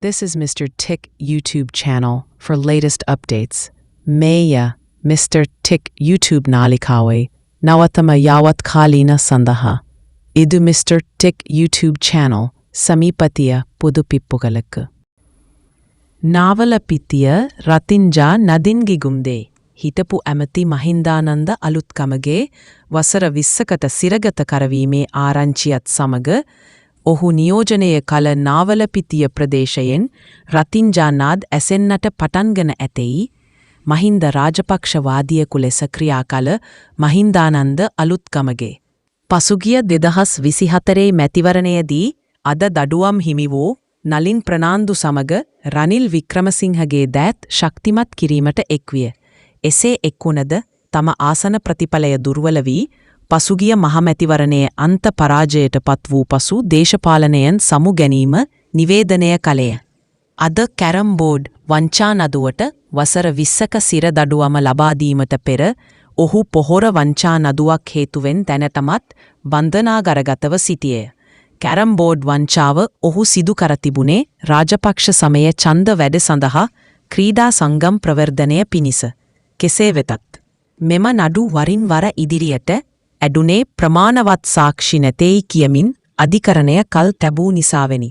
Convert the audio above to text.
This is Mr. Tick YouTube channel for latest updates. Meya Mr. Tick YouTube Nalikawe Nawatama Yawat Khalina Sandaha. Idu Mr. Tick YouTube channel Samipatiya Pudupippugalakku. Navalapitiya Ratinja Nadingigumde. හිටපු ඇමති මහින්දානන්ද අලුත්කමගේ වසර 20කට සිරගත කරවීමේ ආරංචියත් සමග ඔහු නියෝජනය කළ නාවලපිටිය ප්‍රදේශයෙන් රතින්ජානාද් ඇසෙන්නට පටන්ගෙන ඇතෙයි මහින්ද රාජපක්ෂවාදියෙකු ලෙස ක්‍රියා කළ මහින්දානන්ද අලුත්කමගේ. පසුගිය 2024 මැතිවරණයේදී අද දඩුවම් හිමි වූ නලින් ප්‍රනාන්දු සමග රනිල් වික්‍රමසිංහගේ දෑත් ශක්තිමත් කිරීමට එක්විය. එසේ එක්වුණද තම ආසන ප්‍රතිඵලය දුර්වල වී පසුගිය මහමැතිවරණයේ අන්ත පරාජයට පත් වූ පසු දේශපාලනයෙන් සමු ගැනීම නිවේදනය කළේය. අද කැරම් බෝඩ් වංචා නදුවට වසර 20ක සිර දඩුවම ලබා දීමට පෙර ඔහු පොහොර වංචා නදුවක් හේතුවෙන් දැනටමත් බන්ධනාගාරගතව සිටියේය. කැරම් බෝඩ් වංචාව ඔහු සිදු කර තිබුණේ රාජපක්ෂ සමය ඡන්ද වැඩ සඳහා ක්‍රීඩා සංගම් ප්‍රවර්ධනය පිණිස. කෙසේ වෙතත් මෙම නඩු වරින් වර ඉදිරියට ඇඩුනේ ප්‍රමාණවත් සාක්ෂි නැතෙයි කියමින් අධිකරණය කල් තැබූ නිසාවෙනි.